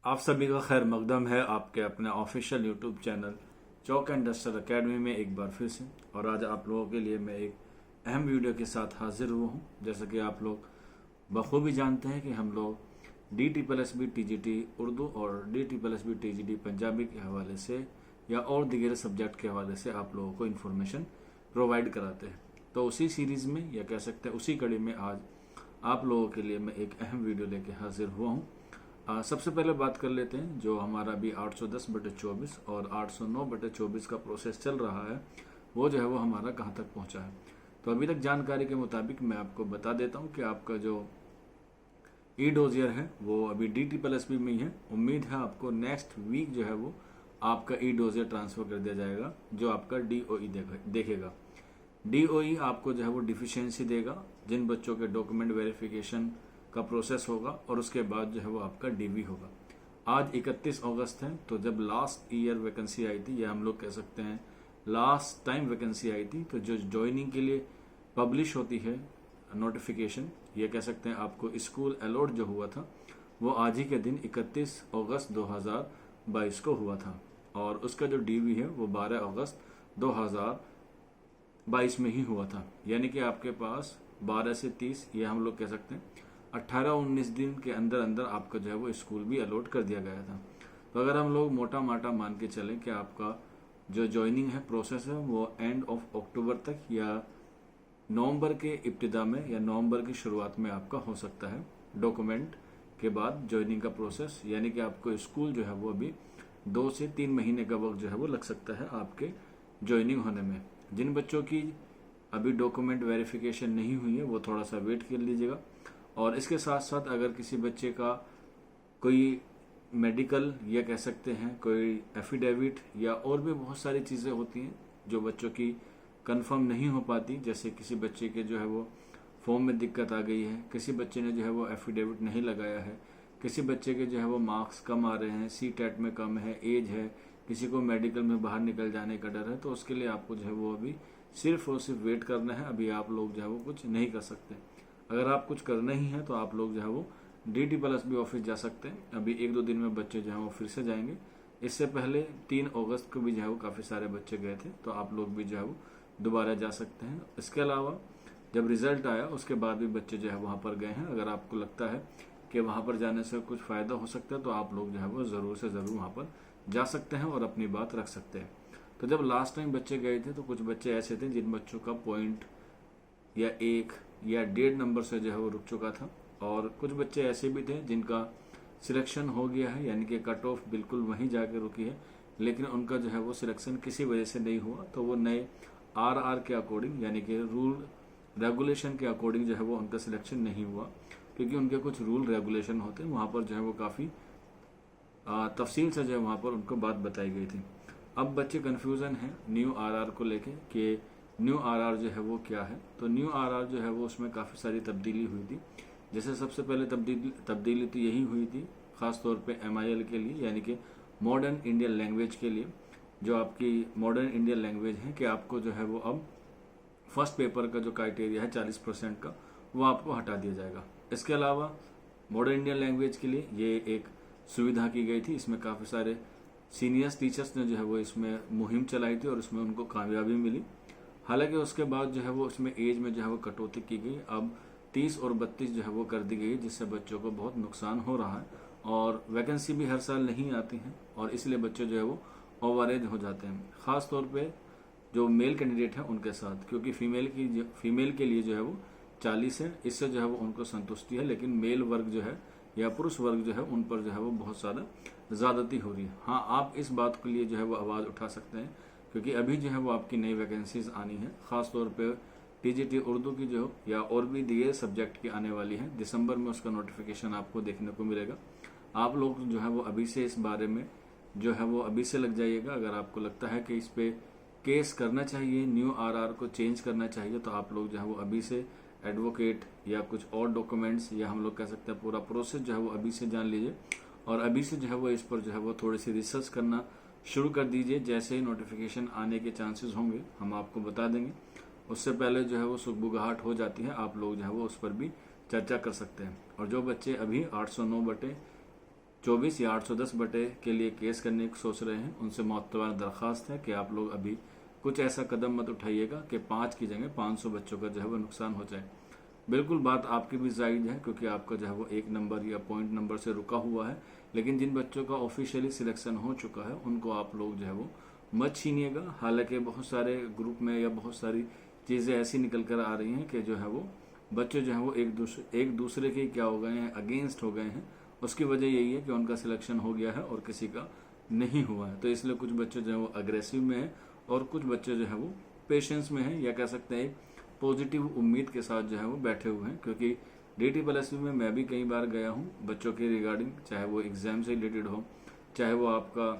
आप सभी का खैर मकदम है आपके अपने official YouTube channel chalk and duster academy में एक बार फिर से। और आज आप लोगों के लिए मैं एक अहम वीडियो के साथ हाजिर हुआ हूँ। जैसा कि आप लोग बखूबी जानते हैं कि हम लोग DSSB TGT उर्दू और DSSB TGT पंजाबी के हवाले से या और दीगर सब्जेक्ट के हवाले से आप लोगों को इन्फॉर्मेशन प्रोवाइड कराते हैं। तो उसी सीरीज़ में या कह सकते हैं उसी कड़ी में आज आप लोगों के लिए मैं एक अहम वीडियो लेके हाजिर हुआ हूँ। सबसे पहले बात कर लेते हैं जो हमारा अभी 810/24 और 809/24 का प्रोसेस चल रहा है, वो जो है वो हमारा कहाँ तक पहुँचा है। तो अभी तक जानकारी के मुताबिक मैं आपको बता देता हूँ कि आपका जो ई डोजियर है वो अभी DSSB में ही है। उम्मीद है आपको नेक्स्ट वीक जो है वो आपका ई डोजियर ट्रांसफ़र कर दिया जाएगा, जो आपका DOE देखेगा। DOE आपको जो है वो डिफिशियंसी देगा जिन बच्चों के डॉक्यूमेंट वेरिफिकेशन का प्रोसेस होगा, और उसके बाद जो है वो आपका DV होगा। आज 31 अगस्त है, तो जब लास्ट ईयर वैकेंसी आई थी या हम लोग कह सकते हैं लास्ट टाइम वैकेंसी आई थी, तो जो ज्वाइनिंग के लिए पब्लिश होती है नोटिफिकेशन, ये कह सकते हैं आपको स्कूल अलॉट जो हुआ था वो आज ही के दिन 31 अगस्त 2022 को हुआ था, और उसका जो DV है वो 12 अगस्त 2022 में ही हुआ था। यानी कि आपके पास 12 से 30 ये हम लोग कह सकते हैं 18-19 दिन के अंदर अंदर आपका जो है वो स्कूल भी अलॉट कर दिया गया था। तो अगर हम लोग मोटा माटा मान के चलें कि आपका जो ज्वाइनिंग है प्रोसेस है वो एंड ऑफ अक्टूबर तक या नवंबर के इब्तिदा में या नवंबर की शुरुआत में आपका हो सकता है डॉक्यूमेंट के बाद ज्वाइनिंग का प्रोसेस। यानी कि आपको स्कूल जो है वो अभी 2 से 3 महीने का वक्त जो है वो लग सकता है आपके ज्वाइनिंग होने में। जिन बच्चों की अभी डॉक्यूमेंट वेरिफिकेशन नहीं हुई है वो थोड़ा सा वेट कर लीजिएगा। और इसके साथ साथ अगर किसी बच्चे का कोई मेडिकल या कह सकते हैं कोई एफिडेविट या और भी बहुत सारी चीज़ें होती हैं जो बच्चों की कंफर्म नहीं हो पाती, जैसे किसी बच्चे के जो है वो फॉर्म में दिक्कत आ गई है, किसी बच्चे ने जो है वो एफिडेविट नहीं लगाया है, किसी बच्चे के जो है वो मार्क्स कम आ रहे हैं, CTET में कम है, एज है, किसी को मेडिकल में बाहर निकल जाने का डर है, तो उसके लिए आपको जो है वो अभी सिर्फ और सिर्फ वेट करना है। अभी आप लोग जो है वो कुछ नहीं कर सकते। अगर आप कुछ करना ही है तो आप लोग जो है वो DSSB ऑफिस जा सकते हैं। अभी 1-2 दिन में बच्चे जो है वो फिर से जाएंगे। इससे पहले 3 अगस्त को भी जो है वो काफ़ी सारे बच्चे गए थे, तो आप लोग भी जो है वो दोबारा जा सकते हैं। इसके अलावा जब रिजल्ट आया उसके बाद भी बच्चे जो है वहाँ पर गए हैं। अगर आपको लगता है कि वहाँ पर जाने से कुछ फ़ायदा हो सकता है तो आप लोग जो है वो ज़रूर से ज़रूर वहाँ पर जा सकते हैं और अपनी बात रख सकते हैं। तो जब लास्ट टाइम बच्चे गए थे तो कुछ बच्चे ऐसे थे जिन बच्चों का पॉइंट या 1 या 1.5 नंबर से जो है वो रुक चुका था, और कुछ बच्चे ऐसे भी थे जिनका सिलेक्शन हो गया है, यानी कि कट ऑफ बिल्कुल वहीं जाके रुकी है, लेकिन उनका जो है वो सिलेक्शन किसी वजह से नहीं हुआ, तो वो नए RR के अकॉर्डिंग यानी कि रूल रेगुलेशन के अकॉर्डिंग जो है वो उनका सिलेक्शन नहीं हुआ, क्योंकि उनके कुछ रूल रेगुलेशन होते हैं वहाँ पर जो है वो काफ़ी तफसील से जो है वहाँ पर उनको बात बताई गई थी। अब बच्चे कन्फ्यूज़न है न्यू RR को लेके कि न्यू RR जो है वो क्या है। तो न्यू RR जो है वो उसमें काफ़ी सारी तब्दीली हुई थी। जैसे सबसे पहले तब्दीली तो यही हुई थी ख़ास तौर पे MIL के लिए, यानी कि मॉडर्न इंडियन लैंग्वेज के लिए। जो आपकी मॉडर्न इंडियन लैंग्वेज है कि आपको जो है वो अब फर्स्ट पेपर का जो क्राइटेरिया है 40% का, वो आपको हटा दिया जाएगा। इसके अलावा मॉडर्न इंडियन लैंग्वेज के लिए ये एक सुविधा की गई थी। इसमें काफ़ी सारे सीनियर्स टीचर्स ने जो है वो इसमें मुहिम चलाई थी और उसमें उनको कामयाबी मिली। हालांकि उसके बाद जो है वो उसमें एज में जो है वो कटौती की गई, अब 30 और 32 जो है वो कर दी गई, जिससे बच्चों को बहुत नुकसान हो रहा है और वैकेंसी भी हर साल नहीं आती हैं, और इसलिए बच्चे जो है वो ओवरेज हो जाते हैं। ख़ास तौर पे जो मेल कैंडिडेट हैं उनके साथ, क्योंकि फीमेल के लिए जो है वो 40 है, इससे जो है वो उनको संतुष्टि है, लेकिन मेल वर्ग जो है या पुरुष वर्ग जो है उन पर जो है वो बहुत ज़्यादती हो रही है। हाँ, आप इस बात के लिए जो है वो आवाज़ उठा सकते हैं, क्योंकि अभी जो है वो आपकी नई वैकेंसीज आनी है, ख़ास तौर पे TGT उर्दू की जो या और भी दिए सब्जेक्ट की आने वाली है। दिसंबर में उसका नोटिफिकेशन आपको देखने को मिलेगा। आप लोग जो है वो अभी से इस बारे में जो है वो अभी से लग जाइएगा। अगर आपको लगता है कि इस पे केस करना चाहिए, न्यू RR को चेंज करना चाहिए, तो आप लोग जो है वो अभी से एडवोकेट या कुछ और डॉक्यूमेंट्स या हम लोग कह सकते हैं पूरा प्रोसेस जो है वो अभी से जान लीजिए, और अभी से जो है वो इस पर जो है वो थोड़ी सी रिसर्च करना शुरू कर दीजिए। जैसे ही नोटिफिकेशन आने के चांसेस होंगे हम आपको बता देंगे। उससे पहले जो है वो सुगबुगाहट हो जाती है, आप लोग जो है वो उस पर भी चर्चा कर सकते हैं। और जो बच्चे अभी 809 24 या 810 बटे के लिए केस करने की सोच रहे हैं, उनसे मोअत्तबाराना दरख्वास्त है कि आप लोग अभी कुछ ऐसा कदम मत उठाइएगा कि 5 की जगह 500 बच्चों का जो है वो नुकसान हो जाए। बिल्कुल बात आपकी भी जायज़ है, क्योंकि आपका जो है वो एक नंबर या पॉइंट नंबर से रुका हुआ है, लेकिन जिन बच्चों का ऑफिशियली सिलेक्शन हो चुका है उनको आप लोग जो है वो मत छीनिएगा। हालांकि बहुत सारे ग्रुप में या बहुत सारी चीज़ें ऐसी निकल कर आ रही हैं कि जो है वो बच्चे जो है वो एक दूसरे के क्या हो गए हैं, अगेंस्ट हो गए हैं। उसकी वजह यही है कि उनका सिलेक्शन हो गया है और किसी का नहीं हुआ है, तो इसलिए कुछ बच्चे जो है वो अग्रेसिव में हैं और कुछ बच्चे जो है वो पेशेंस में हैं, या कह सकते हैं एक पॉजिटिव उम्मीद के साथ जो है वो बैठे हुए हैं। क्योंकि DT+2 में मैं भी कई बार गया हूँ बच्चों के रिगार्डिंग, चाहे वो एग्जाम से रिलेटेड हो, चाहे वो आपका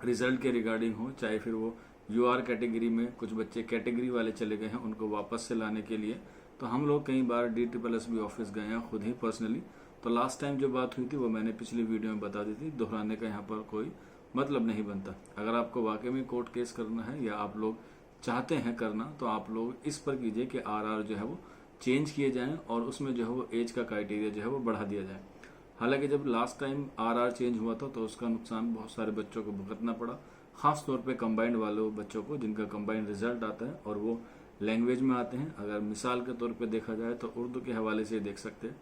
रिजल्ट के रिगार्डिंग हो, चाहे फिर वो UR कैटेगरी में कुछ बच्चे कैटेगरी वाले चले गए हैं उनको वापस से लाने के लिए। तो हम लोग कई बार DT+B ऑफिस गए हैं खुद ही पर्सनली। तो लास्ट टाइम जो बात हुई थी वो मैंने पिछली वीडियो में बता दी थी, दोहराने का यहाँ पर कोई मतलब नहीं बनता। अगर आपको वाकई में कोर्ट केस करना है या आप लोग चाहते हैं करना, तो आप लोग इस पर कीजिए कि RR जो है वो चेंज किए जाएं और उसमें जो है वो एज का क्राइटेरिया जो है वो बढ़ा दिया जाए। हालांकि जब लास्ट टाइम RR चेंज हुआ था तो उसका नुकसान बहुत सारे बच्चों को भुगतना पड़ा, खास तौर पे कंबाइंड वाले बच्चों को जिनका कंबाइंड रिजल्ट आता है और वो लैंग्वेज में आते हैं। अगर मिसाल के तौर पे देखा जाए तो उर्दू के हवाले से देख सकते हैं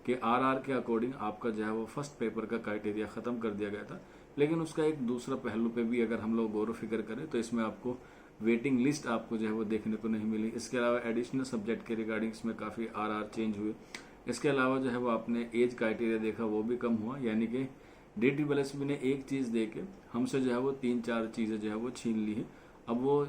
कि RR के अकॉर्डिंग आपका जो है वो फर्स्ट पेपर का क्राइटेरिया खत्म कर दिया गया था, लेकिन उसका एक दूसरा पहलू पे भी अगर हम लोग गौर फिक्र करें तो इसमें आपको वेटिंग लिस्ट आपको जो है वो देखने को नहीं मिली। इसके अलावा एडिशनल सब्जेक्ट के रिगार्डिंग इसमें काफ़ी RR चेंज हुए। इसके अलावा जो है वो आपने एज क्राइटेरिया देखा वो भी कम हुआ, यानी कि DT+B ने एक चीज़ दे के हमसे जो है वो 3-4 चीज़ें जो है वो छीन ली है। अब वो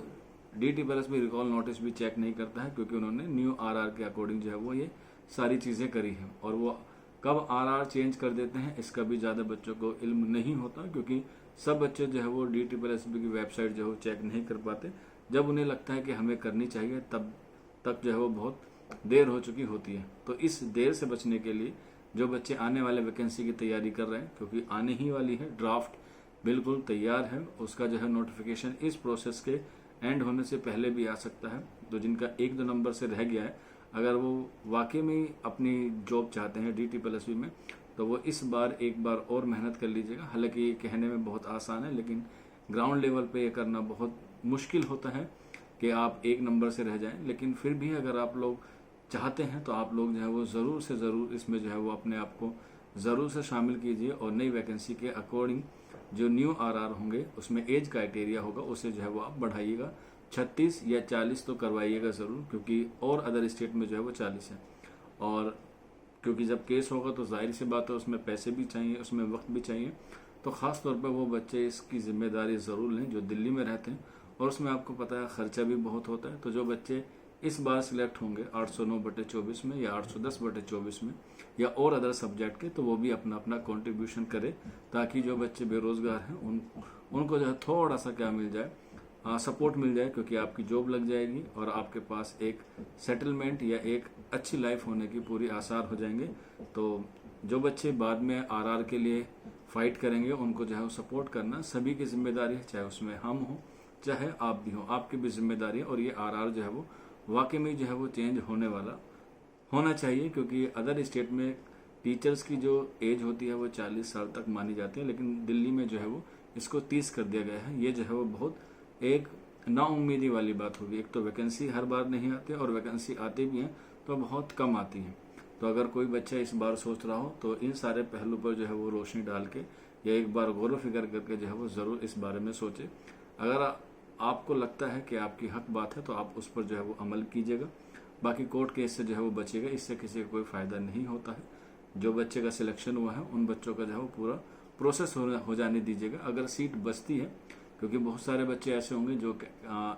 DT+B रिकॉल नोटिस भी चेक नहीं करता है, क्योंकि उन्होंने न्यू RR के अकॉर्डिंग जो है वो ये सारी चीज़ें करी हैं। और वो कब RR चेंज कर देते हैं इसका भी ज़्यादा बच्चों को इल्म नहीं होता, क्योंकि सब बच्चे जो है वो DT+B की वेबसाइट जो है वो चेक नहीं कर पाते। जब उन्हें लगता है कि हमें करनी चाहिए तब तक जो है वो बहुत देर हो चुकी होती है। तो इस देर से बचने के लिए जो बच्चे आने वाले वैकेंसी की तैयारी कर रहे हैं, क्योंकि आने ही वाली है, ड्राफ्ट बिल्कुल तैयार है, उसका जो है नोटिफिकेशन इस प्रोसेस के एंड होने से पहले भी आ सकता है। तो जिनका 1-2 नंबर से रह गया है, अगर वो वाकई में अपनी जॉब चाहते हैं DT+B में, तो वो इस बार एक बार और मेहनत कर लीजिएगा। हालांकि ये कहने में बहुत आसान है, लेकिन ग्राउंड लेवल पे ये करना बहुत मुश्किल होता है कि आप 1 नंबर से रह जाएं। लेकिन फिर भी अगर आप लोग चाहते हैं तो आप लोग जो है वो ज़रूर से ज़रूर इसमें जो है वो अपने आप को ज़रूर से शामिल कीजिए और नई वैकेंसी के अकॉर्डिंग जो न्यू RR होंगे उसमें एज क्राइटेरिया होगा उसे जो है वो आप बढ़ाइएगा। 36 या 40 तो करवाइएगा ज़रूर, क्योंकि और अदर स्टेट में जो है वो 40 है। और क्योंकि जब केस होगा तो जाहिर सी बात है उसमें पैसे भी चाहिए, उसमें वक्त भी चाहिए। तो ख़ास तौर पर वो बच्चे इसकी जिम्मेदारी ज़रूर लें जो दिल्ली में रहते हैं, और उसमें आपको पता है ख़र्चा भी बहुत होता है। तो जो बच्चे इस बार सिलेक्ट होंगे 809/24 में या 810/24 में या और अदर सब्जेक्ट के, तो वो भी अपना अपना कंट्रीब्यूशन करे, ताकि जो बच्चे बेरोजगार हैं उनको जो है थोड़ा सा क्या मिल जाए, सपोर्ट मिल जाए, क्योंकि आपकी जॉब लग जाएगी और आपके पास एक सेटलमेंट या एक अच्छी लाइफ होने की पूरी आसार हो जाएंगे। तो जो बच्चे बाद में RR के लिए फाइट करेंगे उनको जो है वो सपोर्ट करना सभी की जिम्मेदारी है, चाहे उसमें हम हों चाहे आप भी हो, आपकी भी जिम्मेदारी है। और ये RR जो है वो वाकई में जो है वो चेंज होने वाला होना चाहिए, क्योंकि अदर स्टेट में टीचर्स की जो एज होती है वो 40 साल तक मानी जाती है, लेकिन दिल्ली में जो है वो इसको 30 कर दिया गया है। ये जो है वो बहुत एक नाउम्मीदी वाली बात होगी। एक तो वैकेंसी हर बार नहीं आती और वैकेंसी आती भी हैं तो बहुत कम आती हैं। तो अगर कोई बच्चा इस बार सोच रहा हो तो इन सारे पहलू पर जो है वो रोशनी डाल के या एक बार गौर फिक्र करके जो है वो ज़रूर इस बारे में सोचे। अगर आपको लगता है कि आपकी हक बात है तो आप उस पर जो है वो अमल कीजिएगा। बाकी कोर्ट केस से जो है वो बचेगा, इससे किसी को कोई फ़ायदा नहीं होता है। जो बच्चे का सिलेक्शन हुआ है उन बच्चों का जो है वो पूरा प्रोसेस हो जाने दीजिएगा। अगर सीट बचती है, क्योंकि बहुत सारे बच्चे ऐसे होंगे जो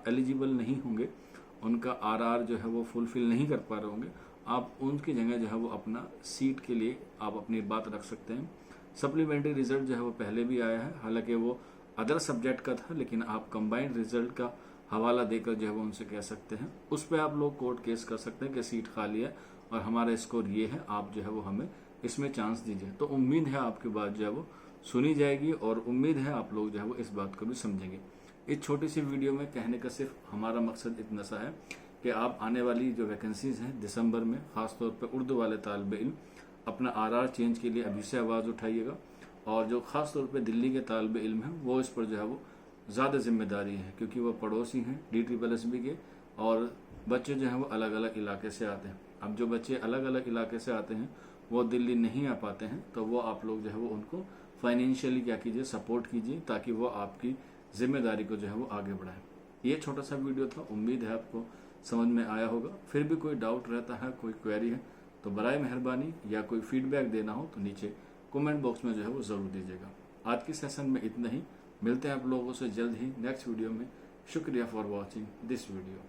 एलिजिबल नहीं होंगे, उनका RR जो है वो फुलफिल नहीं कर पा रहे होंगे, आप उनकी जगह जो है वो अपना सीट के लिए आप अपनी बात रख सकते हैं। सप्लीमेंट्री रिजल्ट जो है वो पहले भी आया है, हालांकि वो अदर सब्जेक्ट का था, लेकिन आप कंबाइंड रिजल्ट का हवाला देकर जो है वो उनसे कह सकते हैं। उस पर आप लोग कोर्ट केस कर सकते हैं कि सीट खाली है और हमारा स्कोर ये है, आप जो है वो हमें इसमें चांस दीजिए। तो उम्मीद है आपकी बात जो है वो सुनी जाएगी और उम्मीद है आप लोग जो है वो इस बात को भी समझेंगे। इस छोटी सी वीडियो में कहने का सिर्फ हमारा मकसद इतना सा है कि आप आने वाली जो वैकेंसीज हैं दिसंबर में, खासतौर पर उर्दू वाले तालिब इल्म अपना RR चेंज के लिए अभी से आवाज़ उठाइएगा। और जो खास तौर पे दिल्ली के तालिब इल्म हैं वो इस पर जो है वो ज़्यादा जिम्मेदारी है, क्योंकि वो पड़ोसी हैं DSSB के, और बच्चे जो हैं वो अलग अलग इलाके से आते हैं। अब जो बच्चे अलग अलग इलाके से आते हैं वो दिल्ली नहीं आ पाते हैं, तो वो आप लोग जो है वो उनको फाइनेंशियली क्या कीजिए, सपोर्ट कीजिए, ताकि वो आपकी जिम्मेदारी को जो है वो आगे बढ़ाएं। ये छोटा सा वीडियो था, उम्मीद है आपको समझ में आया होगा। फिर भी कोई डाउट रहता है, कोई क्वेरी है, तो बराए मेहरबानी या कोई फीडबैक देना हो तो नीचे कमेंट बॉक्स में जो है वो ज़रूर दीजिएगा। आज की सेशन में इतना ही, मिलते हैं आप लोगों से जल्द ही नेक्स्ट वीडियो में। शुक्रिया फॉर वॉचिंग दिस वीडियो।